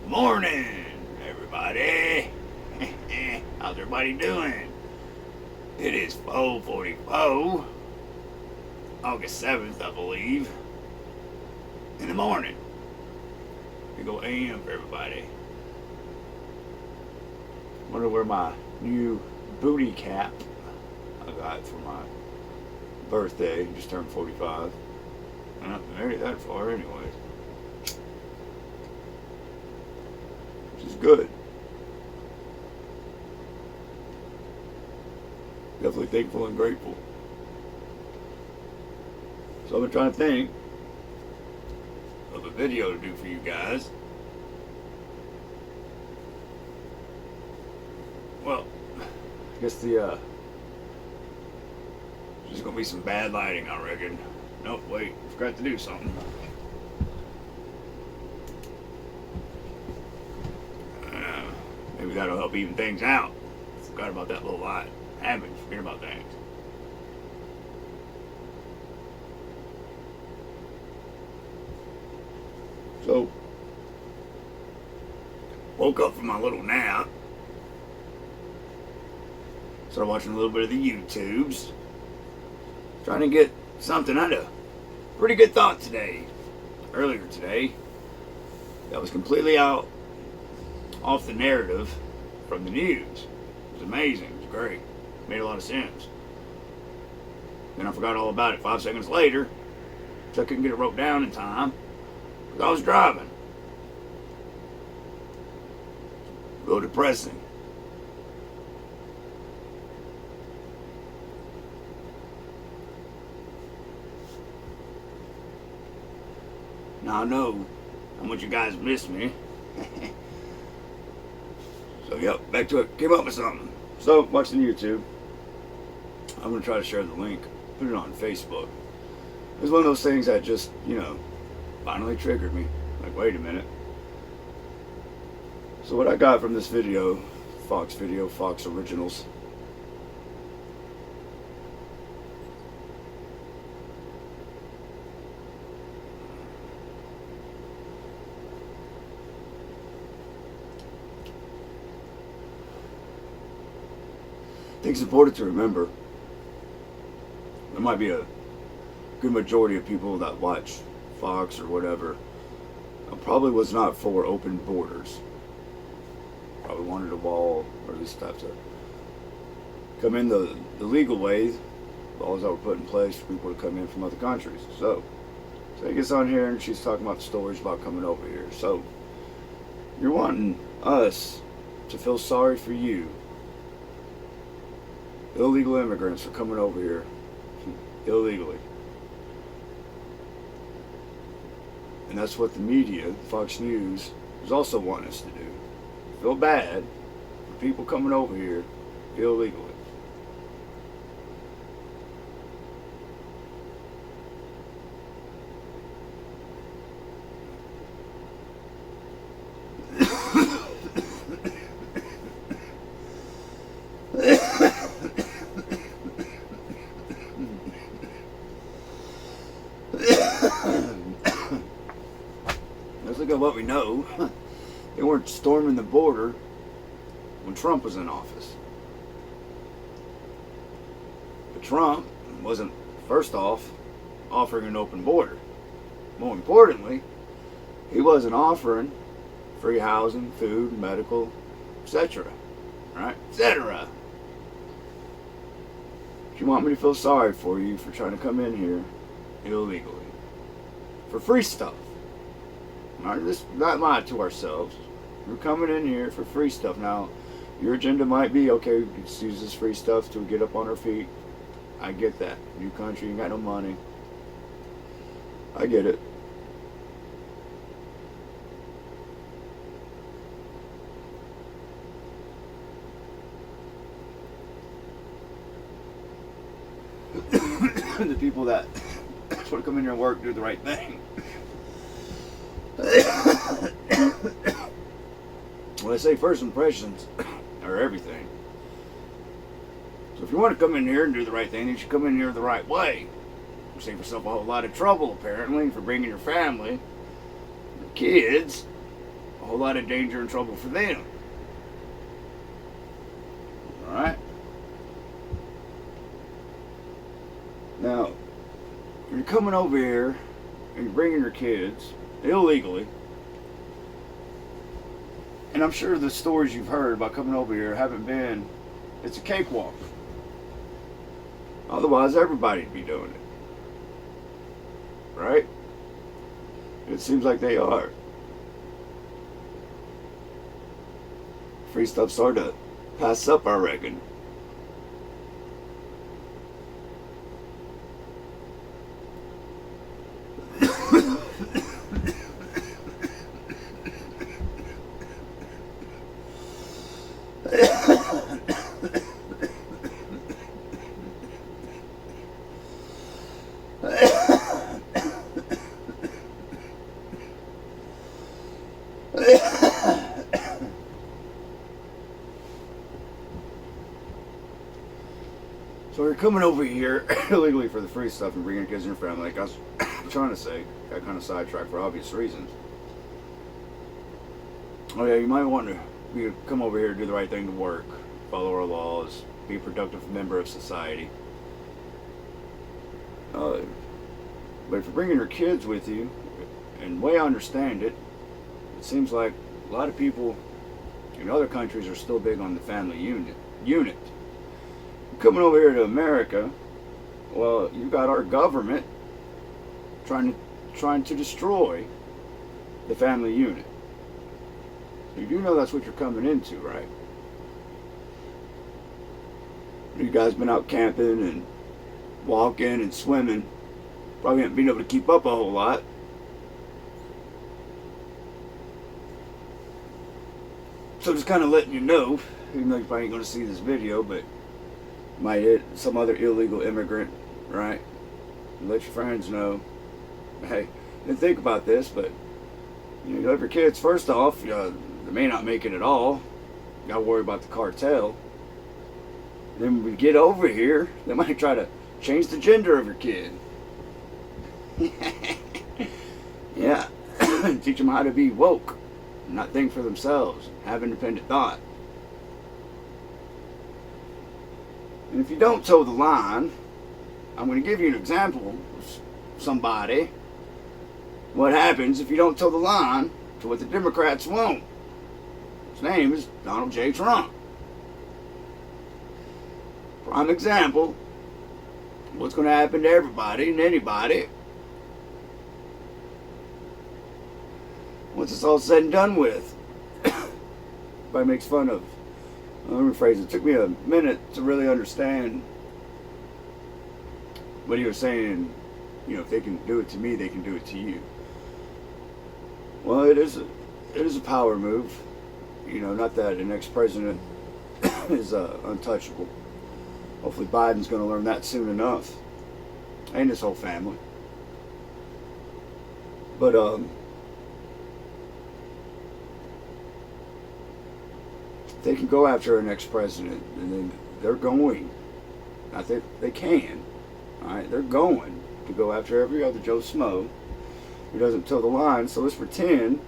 Morning, everybody. How's everybody doing? It is 4:44, August 7th, I believe, in the morning. Big ol' AM for everybody. Wonder where my new booty cap I got for my birthday. Just turned 45. I'm not married that far, anyways. Which is good. Definitely thankful and grateful. So I've been trying to think of a video to do for you guys. Well, I guess there's gonna be some bad lighting, I reckon. Nope, wait, forgot to do something. Maybe that'll help even things out. Forgot about that little light. Habit, forget about things. So, woke up from my little nap. Started watching a little bit of the YouTubes. Trying to get something. I had a pretty good thought today. Earlier today. That was completely off the narrative from the news. It was amazing. It was great. Made a lot of sense. Then I forgot all about it 5 seconds later. So I couldn't get it wrote down in time. Because I was driving. Real depressing. Now I know how much you guys miss me. So yep, back to it. Came up with something. So, watching YouTube. I'm going to try to share the link. Put it on Facebook. It was one of those things that just, finally triggered me. Like, wait a minute. So what I got from this video, Fox Originals. I think it's important to remember there might be a good majority of people that watch Fox or whatever probably was not for open borders. Probably wanted a wall, or at least have to come in the legal way. Laws that were put in place for people to come in from other countries. So he gets on here and she's talking about the stories about coming over here. So you're wanting us to feel sorry for you, illegal immigrants, are coming over here illegally. And that's what the media, Fox News, is also wanting us to do. Feel bad for people coming over here illegally. Let's look at what we know. They weren't storming the border when Trump was in office. But Trump wasn't, first off, offering an open border. More importantly, he wasn't offering free housing, food, medical, etc. Right? Etc. You want me to feel sorry for you for trying to come in here illegally for free stuff. All right, let's not lie to ourselves. We're coming in here for free stuff. Now, your agenda might be, okay, let's use this free stuff to get up on our feet. I get that. New country, you got no money. I get it. The people that want to come in here and work, do the right thing. When I say first impressions are everything. So if you want to come in here and do the right thing, you should come in here the right way. You save yourself a whole lot of trouble, apparently, for bringing your family, your kids, a whole lot of danger and trouble for them. Alright? Now, you're coming over here and you're bringing your kids illegally. And I'm sure the stories you've heard about coming over here haven't been, it's a cakewalk. Otherwise, everybody'd be doing it. Right? It seems like they are. Free stuff's hard to pass up, I reckon. So you're coming over here illegally for the free stuff and bringing kids in your family. Like I was trying to say, got kind of sidetracked for obvious reasons. Oh yeah, you might want to come over here and do the right thing to work, follow our laws, be a productive member of society. But if you're bringing your kids with you, and the way I understand it, it seems like a lot of people in other countries are still big on the family unit. Coming over here to America, well, you got our government trying to destroy the family unit. You do know that's what you're coming into, right? You guys been out camping and walking and swimming. Probably haven't been able to keep up a whole lot. So just kind of letting you know, even though you probably ain't going to see this video, but you might hit some other illegal immigrant, right? And let your friends know, hey, didn't think about this, but you love your kids. First off, they may not make it at all. You got to worry about the cartel. Then when we get over here, they might try to change the gender of your kid. Yeah, teach them how to be woke, not think for themselves, have independent thought. And if you don't toe the line, I'm going to give you an example of somebody. What happens if you don't toe the line to what the Democrats want? His name is Donald J. Trump. Prime example. What's going to happen to everybody and anybody once it's all said and done with? Everybody makes fun of. Let me rephrase it. It took me a minute to really understand what he was saying. You know, if they can do it to me, they can do it to you. Well, it is a power move. You know, not that an ex-president is untouchable. Hopefully Biden's going to learn that soon enough. And his whole family. But, they can go after an ex-president, and then they're going. Not that they can. Alright, they're going to go after every other Joe Smo who doesn't toe the line. So let's pretend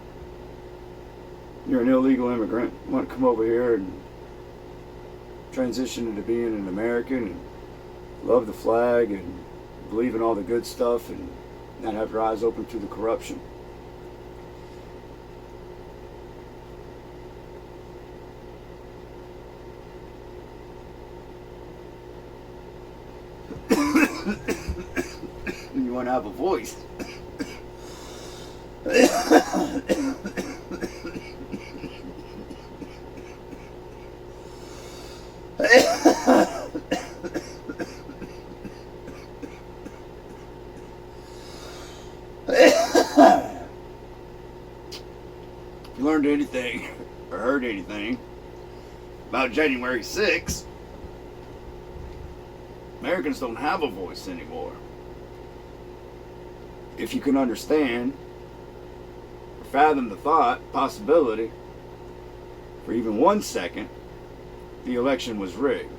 you're an illegal immigrant, you want to come over here and transition into being an American and love the flag and believe in all the good stuff and not have your eyes open to the corruption. You want to have a voice. If you learned anything or heard anything about January 6th, Americans don't have a voice anymore. If you can understand or fathom the possibility, for even 1 second, the election was rigged.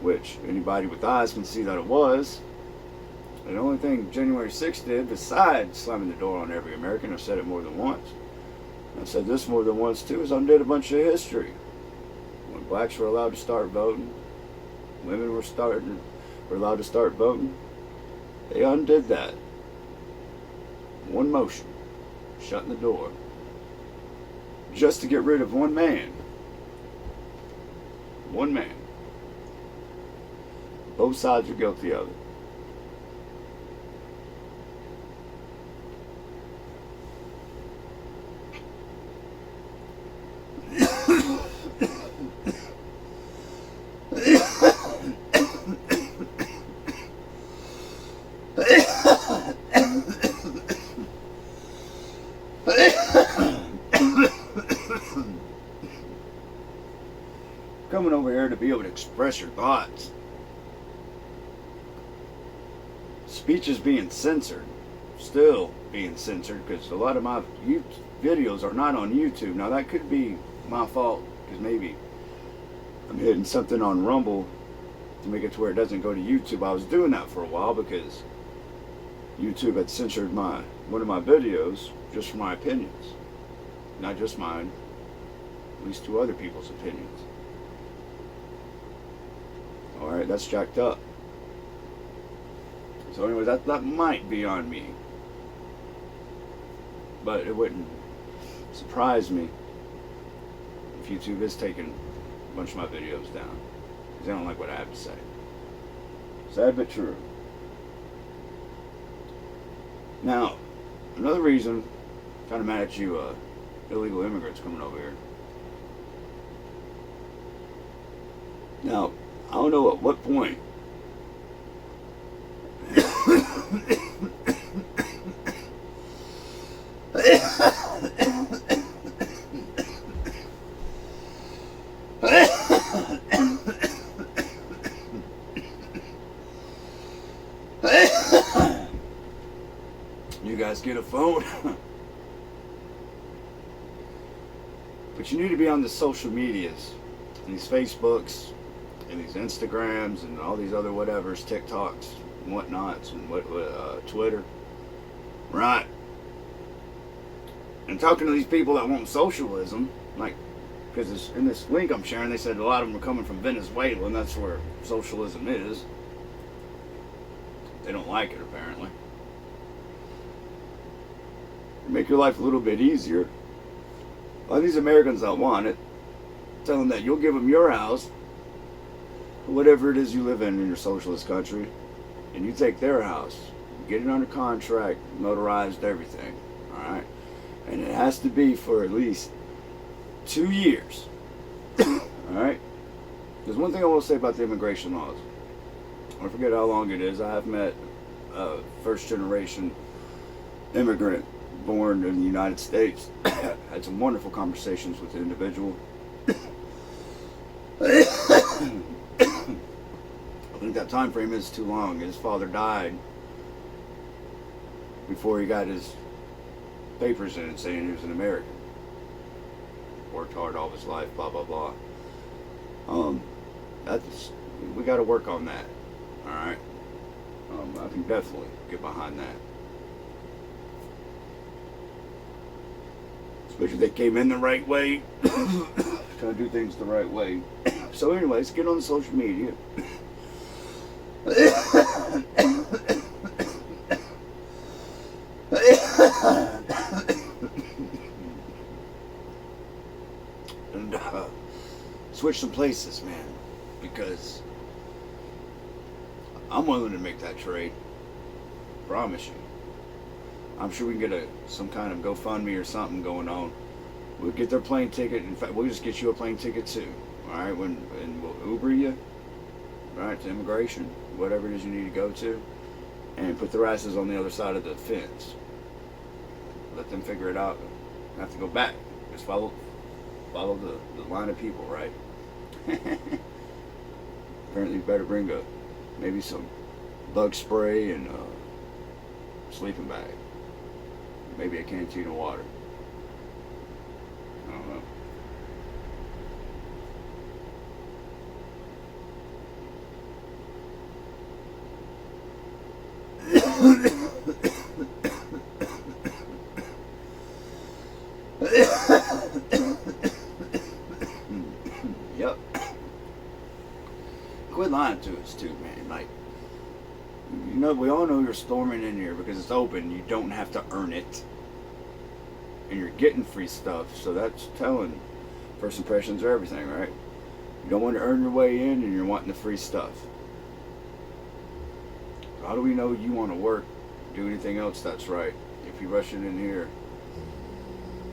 Which anybody with eyes can see that it was. And the only thing January 6th did, besides slamming the door on every American, I've said it more than once, I've said this more than once too, is undid a bunch of history. When blacks were allowed to start voting, women were allowed to start voting, they undid that. One motion, shutting the door, just to get rid of one man. One man. Both sides are guilty of it. Coming over here to be able to express your thoughts. Speech is being censored. Still being censored, because a lot of my videos are not on YouTube. Now that could be my fault, because maybe I'm hitting something on Rumble to make it to where it doesn't go to YouTube. I was doing that for a while because YouTube had censored one of my videos just for my opinions. Not just mine, at least two other people's opinions. Alright, that's jacked up. So anyways, that might be on me. But it wouldn't surprise me if YouTube is taking a bunch of my videos down. Because they don't like what I have to say. Sad but true. Now, another reason, kind of mad at you illegal immigrants coming over here. Now, I don't know at what point you guys get a phone. But you need to be on the social medias, and these Facebooks, and these Instagrams, and all these other whatevers, TikToks, and whatnots, and Twitter. Right. And talking to these people that want socialism, like, because in this link I'm sharing, they said a lot of them are coming from Venezuela, and that's where socialism is. They don't like it, apparently. Make your life a little bit easier. A lot of these Americans that want it, tell them that you'll give them your house, whatever it is you live in your socialist country, and you take their house, get it under contract, notarized, everything, alright? And it has to be for at least 2 years, alright? There's one thing I want to say about the immigration laws. I forget how long it is. I have met a first generation immigrant born in the United States. Had some wonderful conversations with the individual. I think that time frame is too long. His father died before he got his papers in saying he was an American. Worked hard all his life, blah blah blah. We got to work on that. All right. I can definitely get behind that. Especially if they came in the right way. Trying to do things the right way. So anyways, get on the social media. And switch some places, man. Because I'm willing to make that trade. Promise you. I'm sure we can get some kind of GoFundMe or something going on. We'll get their plane ticket. In fact, we'll just get you a plane ticket too. Alright, and we'll Uber you, right, to immigration, whatever it is you need to go to, and put their asses on the other side of the fence. Let them figure it out. You have to go back. Just follow the line of people, right? Apparently you better bring maybe some bug spray and a sleeping bag. Maybe a canteen of water. I don't know. Yep. Quit lying to us too, man. Like, you know, we all know you're storming in here because it's open. You don't have to earn it, and you're getting free stuff. So that's telling. First impressions are everything, right? You don't want to earn your way in, and you're wanting the free stuff. How do we know you want to work, do anything else that's right? If you're rushing in here,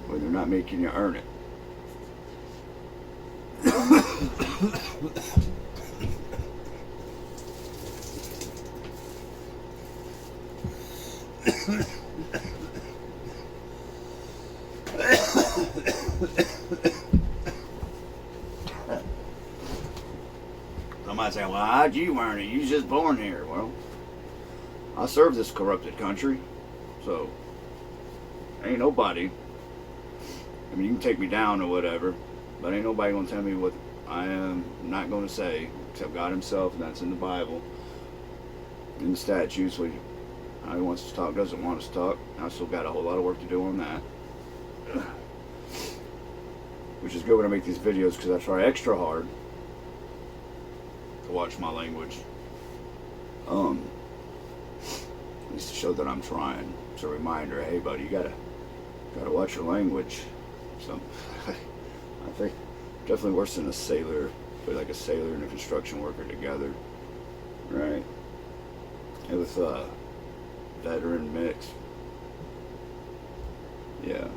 when they're not making you earn it. Somebody say, well, how'd you earn it? You was just born here. Well, I served this corrupted country, so ain't nobody. I mean, you can take me down or whatever, but ain't nobody gonna tell me what I am not gonna say, except God Himself, and that's in the Bible, in the statutes. How He wants us to talk, doesn't want us to talk. I still got a whole lot of work to do on that, which is good when I make these videos because I try extra hard to watch my language. At least to show that I'm trying. It's a reminder, hey buddy, you gotta watch your language. So I think definitely worse than a sailor, but like a sailor and a construction worker together, right? And with veteran mix, yeah,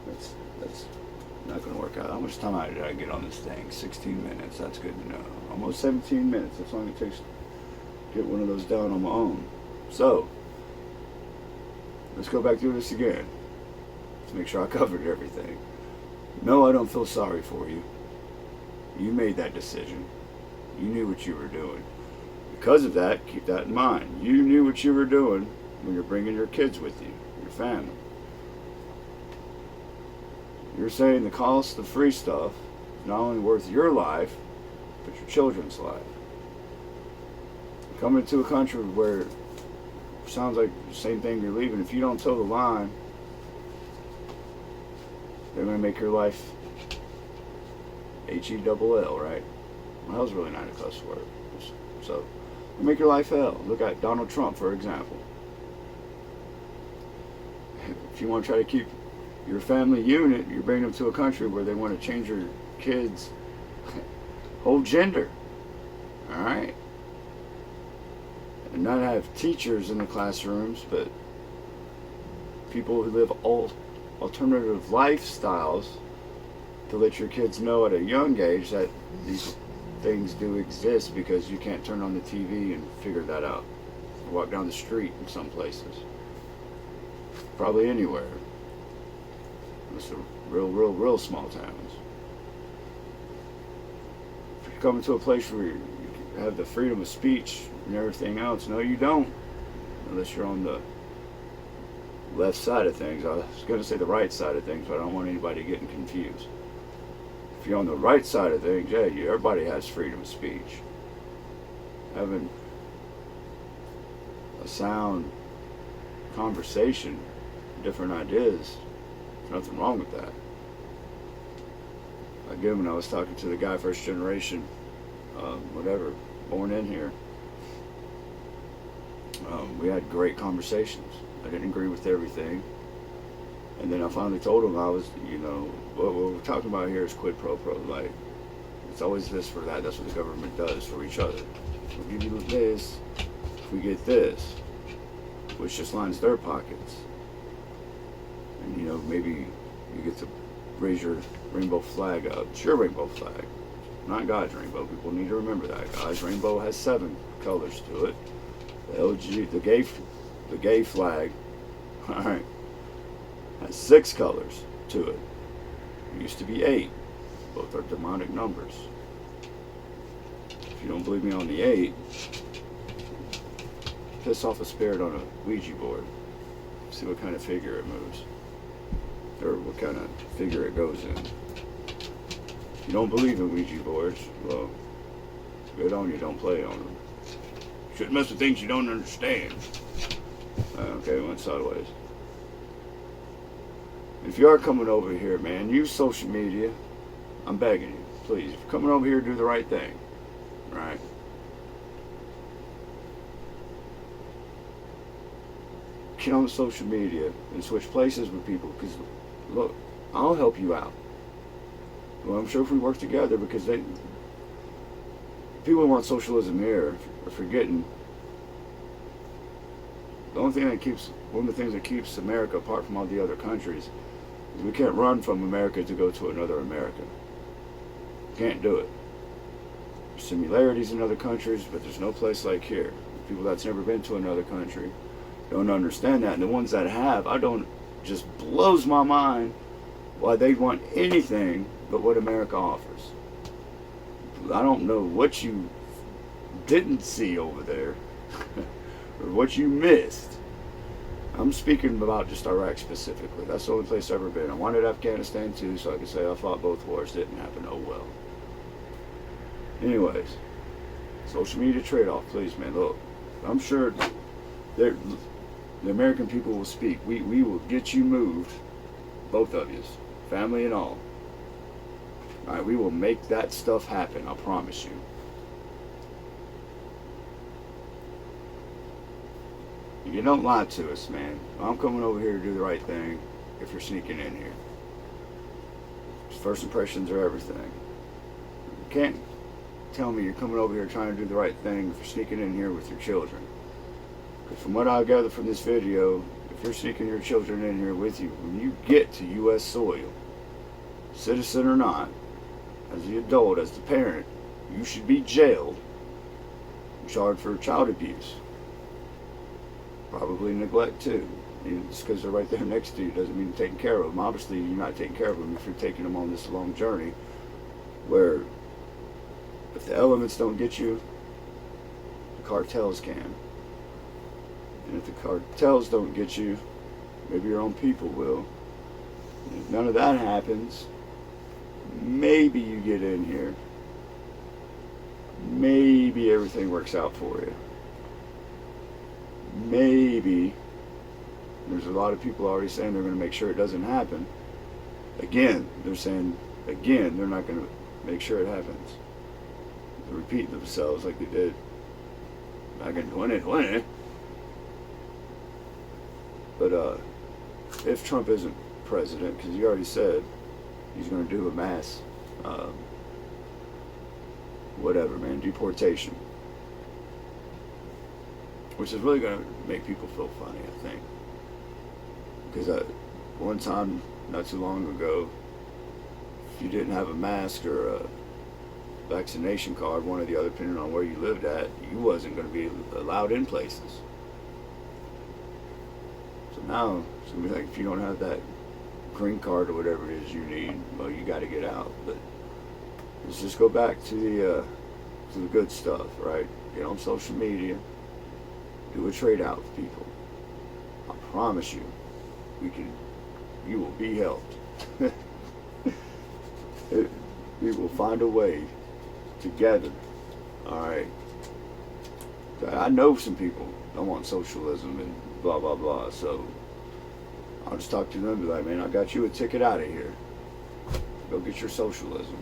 that's not gonna work out. How much time did I get on this thing? 16 minutes. That's good to know. Almost 17 minutes. That's how long it takes to get one of those down on my own. So let's go back through this again. Let's make sure I covered everything. No, I don't feel sorry for you. You made that decision. You knew what you were doing. Because of that, keep that in mind. You knew what you were doing when you're bringing your kids with you, your family. You're saying the cost of free stuff is not only worth your life, but your children's life. Coming to a country where it sounds like the same thing you're leaving, if you don't toe the line, they're going to make your life H-E-double-L, right? Well, hell's really not a cuss word. So, they make your life hell. Look at Donald Trump, for example. If you want to try to keep your family unit, you're bringing them to a country where they want to change your kids' whole gender. Alright? And not have teachers in the classrooms, but people who live alternative lifestyles to let your kids know at a young age that these things do exist, because you can't turn on the TV and figure that out. Or walk down the street in some places. Probably anywhere. It's the real small towns. If you're coming to a place where you have the freedom of speech and everything else, no you don't. Unless you're on the left side of things. I was going to say the right side of things, but I don't want anybody getting confused. If you're on the right side of things, yeah, everybody has freedom of speech. Having a sound conversation, different ideas, there's nothing wrong with that. Again, when I was talking to the guy, first generation, whatever, born in here, we had great conversations. I didn't agree with everything. And then I finally told him I was, what we're talking about here is quid pro quo. Like, it's always this for that. That's what the government does for each other. We'll give you this if we get this, which just lines their pockets. And, maybe you get to raise your rainbow flag up. It's your rainbow flag, not God's rainbow. People need to remember that. God's rainbow has 7 colors to it. The gay flag, all right, has 6 colors to it. It used to be 8. Both are demonic numbers. If you don't believe me on the 8, piss off a spirit on a Ouija board. See what kind of figure it moves. Or what kind of figure it goes in. If you don't believe in Ouija boards, well, good on you, don't play on them. Shouldn't mess with things you don't understand. Okay, went sideways. If you are coming over here, man, use social media. I'm begging you, please. If you're coming over here, do the right thing, right? Get on social media and switch places with people. Because, look, I'll help you out. Well, I'm sure if we work together, because people who want socialism here are forgetting one of the things that keeps America apart from all the other countries is we can't run from America to go to another America. Can't do it. There's similarities in other countries, but there's no place like here. People that's never been to another country don't understand that, and the ones that have, just blows my mind why they want anything but what America offers. I don't know what you didn't see over there or what you missed. I'm speaking about just Iraq specifically. That's the only place I've ever been. I wanted Afghanistan too, so I can say I fought both wars. Didn't happen. Oh well. Anyways, social media trade-off, please, man. Look, I'm sure the American people will speak. We will get you moved, both of you, family and all. All right, we will make that stuff happen. I promise you. You don't lie to us, man. I'm coming over here to do the right thing if you're sneaking in here. First impressions are everything. You can't tell me you're coming over here trying to do the right thing if you're sneaking in here with your children. Because from what I gather from this video, if you're sneaking your children in here with you, when you get to U.S. soil, citizen or not, as the adult, as the parent, you should be jailed, charged for child abuse. Probably neglect too. Just because they're right there next to you doesn't mean you're taking care of them. Obviously, you're not taking care of them if you're taking them on this long journey where if the elements don't get you, the cartels can. And if the cartels don't get you, maybe your own people will. And if none of that happens, maybe you get in here. Maybe everything works out for you. Maybe. There's a lot of people already saying they're going to make sure it doesn't happen. Again, they're saying, again, they're not going to make sure it happens. They're repeating themselves like they did back in 2020. But if Trump isn't president, because he already said he's going to do a mass, whatever, man, deportation. Which is really going to make people feel funny, I think. Because one time, not too long ago, if you didn't have a mask or a vaccination card, one or the other, depending on where you lived at, you wasn't going to be allowed in places. So now, it's going to be like if you don't have that green card or whatever it is you need, well, you got to get out. But let's just go back to the good stuff, right? Get on social media, do a trade out with people. I promise you, you will be helped. We will find a way together. Alright. I know some people don't want socialism and blah blah blah, so I'll just talk to them and be like, man, I got you a ticket out of here. Go get your socialism.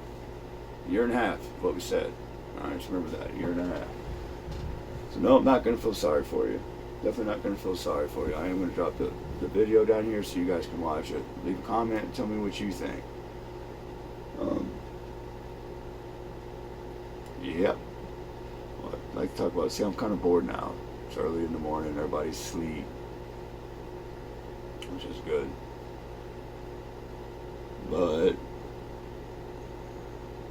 Year and a half, what we said. Alright, just remember that, year and a half. So no, I'm not going to feel sorry for you. Definitely not going to feel sorry for you. I am going to drop the video down here so you guys can watch it. Leave a comment and tell me what you think. Yep. Well, I'd like to talk about, see, I'm kind of bored now. It's early in the morning, everybody's asleep, which is good. But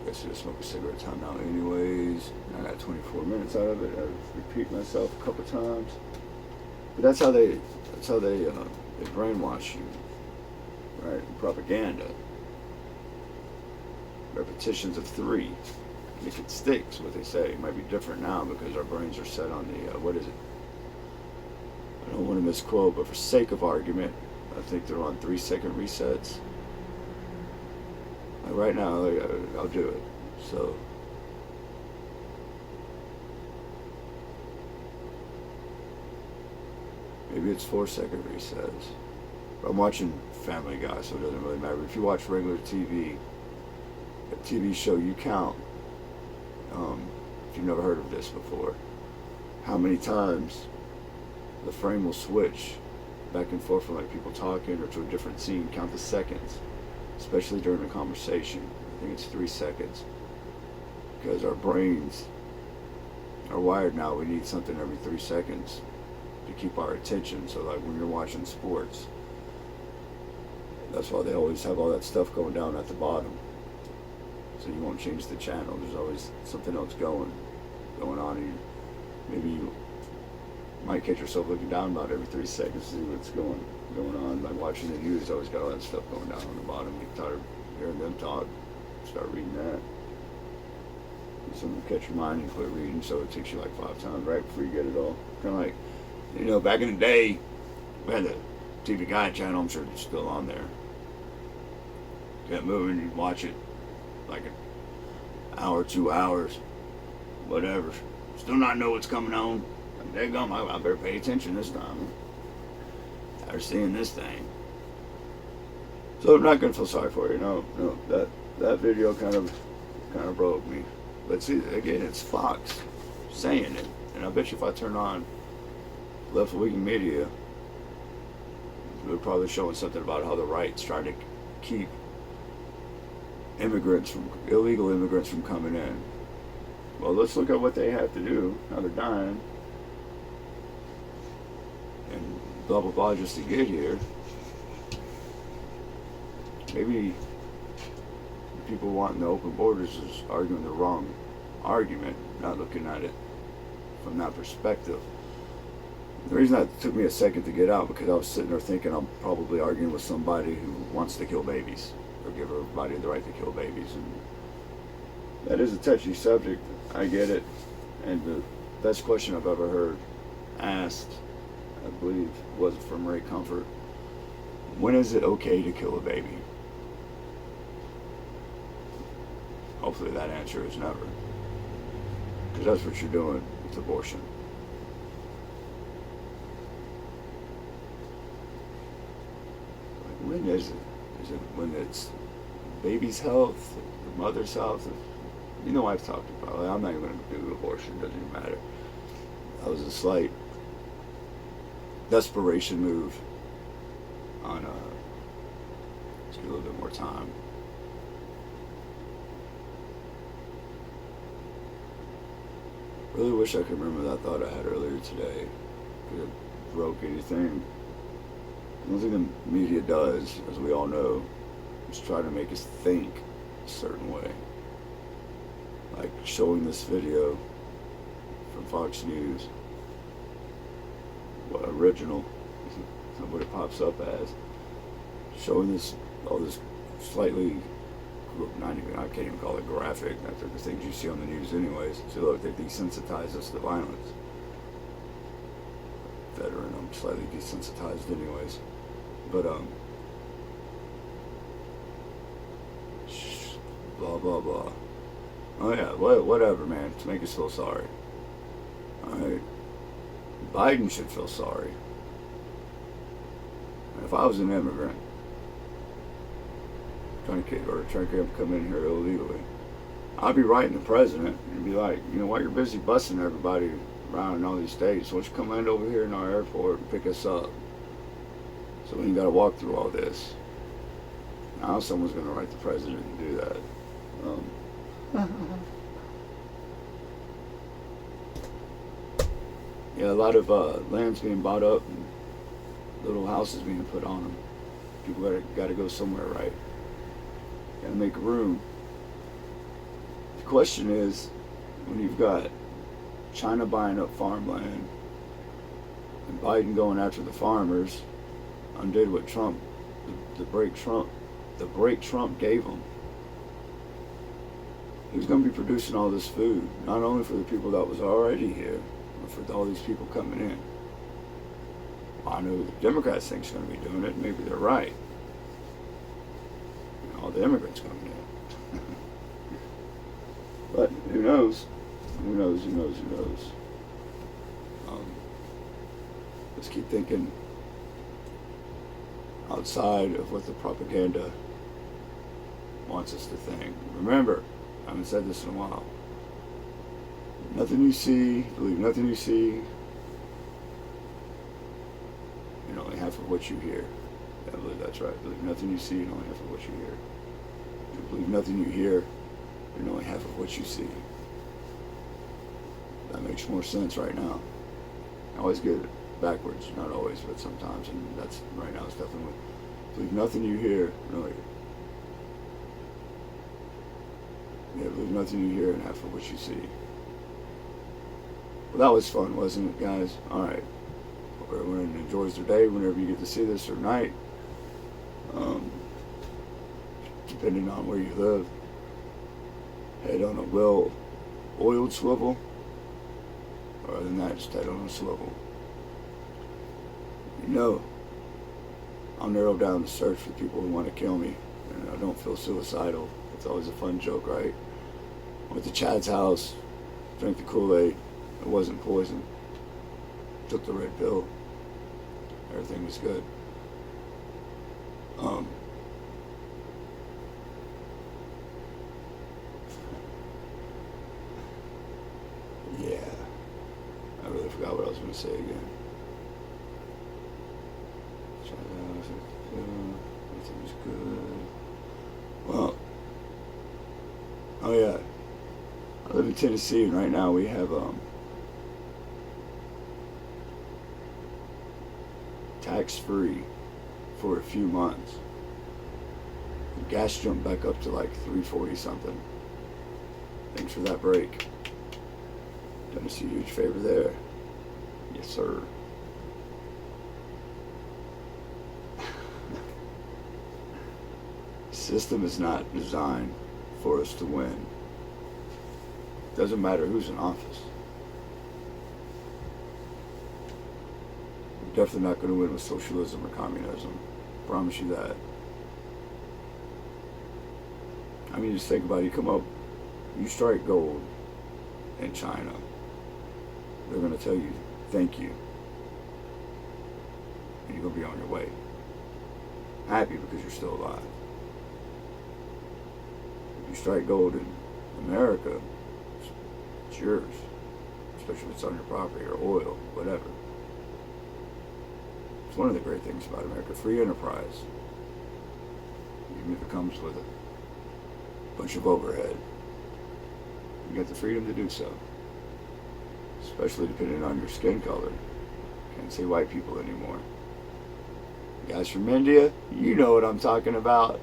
I guess I'll smoke a cigarette time now anyways. I got 24 minutes out of it. I repeat myself a couple times. But that's how they brainwash you, right? Propaganda. Repetitions of 3. Make it sticks, what they say. It might be different now because our brains are set on the, what is it? I don't want to misquote, but for sake of argument, I think they're on 3-second resets. Like right now, I'll do it. So, maybe it's 4-second resets. I'm watching Family Guy, so it doesn't really matter. But if you watch regular TV, a TV show, you count, if you've never heard of this before, how many times the frame will switch back and forth from like people talking or to a different scene. Count the seconds, especially during a conversation. I think it's 3 seconds, because our brains are wired now. We need something every 3 seconds to keep our attention. So like when you're watching sports, that's why they always have all that stuff going down at the bottom, so you won't change the channel. There's always something else going on, and maybe you might catch yourself looking down about every 3 seconds to see what's going on. Like watching the news, always got all that stuff going down on the bottom. You get tired of hearing them talk, start reading that. Something will catch your mind and quit reading, so it takes you like 5 times right before you get it all. Kind of like, back in the day, we had the TV Guide channel. I'm sure it's still on there. Kept moving, you'd watch it like an hour, 2 hours, whatever. Still not know what's coming on. There you go, I better pay attention this time. After seeing this thing. So I'm not gonna feel sorry for you. No, that video kind of broke me. But see, again, it's Fox saying it, and I bet you if I turn on left-wing media, they're probably showing something about how the right's trying to keep illegal immigrants from coming in. Well, let's look at what they have to do, how they're dying, and blah blah blah just to get here. Maybe people wanting the open borders is arguing the wrong argument, not looking at it from that perspective. The reason that took me a second to get out, because I was sitting there thinking I'm probably arguing with somebody who wants to kill babies or give everybody the right to kill babies, and that is a touchy subject. I get it, and the best question I've ever heard asked, I believe, was from Ray Comfort. When is it okay to kill a baby? Hopefully that answer is never, because that's what you're doing with abortion. When is it? Is it when it's baby's health, the mother's health? I've talked about it. I'm not even going to do abortion. It doesn't even matter. That was a slight desperation move on let's get a little bit more time. Really wish I could remember that thought I had earlier today. Could have broke anything. One thing the media does, as we all know, is try to make us think a certain way. Like showing this video from Fox News, original, what it pops up as, showing all this slightly, I can't even call it graphic, that's the things you see on the news anyways. So look, they desensitize us to violence. Veteran, I'm slightly desensitized anyways. But blah blah blah. Oh yeah, whatever, man. To make us feel sorry. Alright. Biden should feel sorry. And if I was an immigrant trying to come in here illegally, I'd be writing the president and be like, while you're busy busing everybody around in all these states, why don't you come land over here in our airport and pick us up? So we ain't got to walk through all this. Now someone's going to write the president and do that. Yeah, a lot of land's being bought up and little houses being put on them. People got to go somewhere, right? Got to make room. The question is, when you've got China buying up farmland and Biden going after the farmers, undid what the break Trump gave them. He was going to be producing all this food, not only for the people that was already here, but for all these people coming in. I know the Democrats think he's going to be doing it. Maybe they're right. All the immigrants coming in. But who knows? Who knows? Let's keep thinking. outside of what the propaganda wants us to think. Remember, I haven't said this in a while. Nothing you see, believe nothing you see, and only half of what you hear. Yeah, I believe that's right. Believe nothing you see and only half of what you hear. You believe nothing you hear and only half of what you see. That makes more sense right now. I always get it backwards, not always, but sometimes, and that's right now. It's definitely believe nothing you hear. No, yeah, believe nothing you hear and half of what you see. Well, that was fun, wasn't it, guys? All right. Hope everyone enjoys their day whenever you get to see this, or night, depending on where you live. Head on a well-oiled swivel. Or other than that, just head on a swivel. You know, I'll narrow down the search for people who want to kill me, and I don't feel suicidal. It's always a fun joke, right? Went to Chad's house, drank the Kool-Aid. It wasn't poison. Took the red pill. Everything was good. Yeah. I really forgot what I was going to say again. Everything was good. Well, oh yeah. I live in Tennessee, and right now we have tax-free for a few months. The gas jumped back up to like $3.40 something. Thanks for that break. Done us a huge favor there. Yes, sir. System is not designed for us to win. Doesn't matter who's in office. We're definitely not going to win with socialism or communism. Promise you that. I mean, just think about it. You come up, you strike gold in China. They're going to tell you, thank you. And you're going to be on your way. Happy because you're still alive. If you strike gold in America, it's yours. Especially if it's on your property or oil, whatever. It's one of the great things about America. Free enterprise. Even if it comes with a bunch of overhead. You get the freedom to do so. Especially depending on your skin color. Can't say white people anymore. You guys from India, you know what I'm talking about.